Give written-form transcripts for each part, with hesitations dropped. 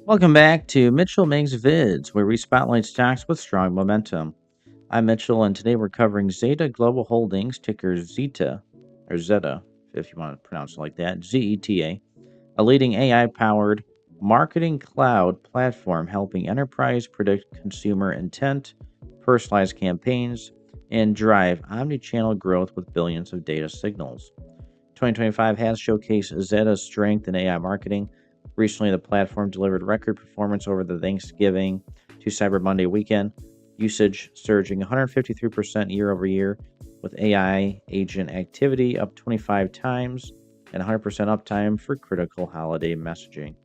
Welcome back to Mitchell Makes Vids, where we spotlight stocks with strong momentum. I'm Mitchell, and today we're covering Zeta Global Holdings, ticker ZETA, or Zeta, if you want to pronounce it like that, ZETA, a leading AI powered marketing cloud platform helping enterprise predict consumer intent, personalize campaigns, and drive omni-channel growth with billions of data signals. 2025 has showcased Zeta's strength in AI marketing. Recently, the platform delivered record performance over the Thanksgiving to Cyber Monday weekend, usage surging 153% year over year, with AI agent activity up 25 times and 100% uptime for critical holiday messaging.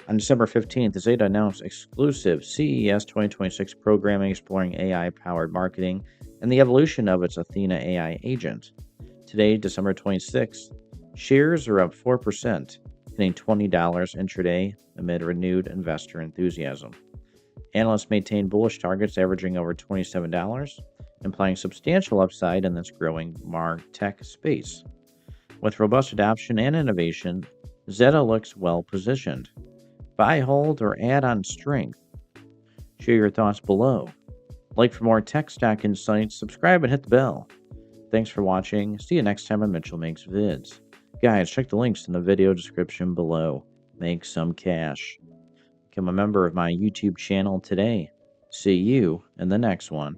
On December 15th, Zeta announced exclusive CES 2026 programming exploring AI powered marketing and the evolution of its Athena AI agent. Today, December 26th, shares are up 4%, hitting $20 intraday amid renewed investor enthusiasm. Analysts maintain bullish targets averaging over $27, implying substantial upside in this growing MarTech space. With robust adoption and innovation, Zeta looks well positioned. Buy, hold, or add on strength? Share your thoughts below. Like for more tech stock insights, subscribe and hit the bell. Thanks for watching. See you next time on Mitchell Makes Vids. Guys, check the links in the video description below. Make some cash. Become a member of my YouTube channel today. See you in the next one.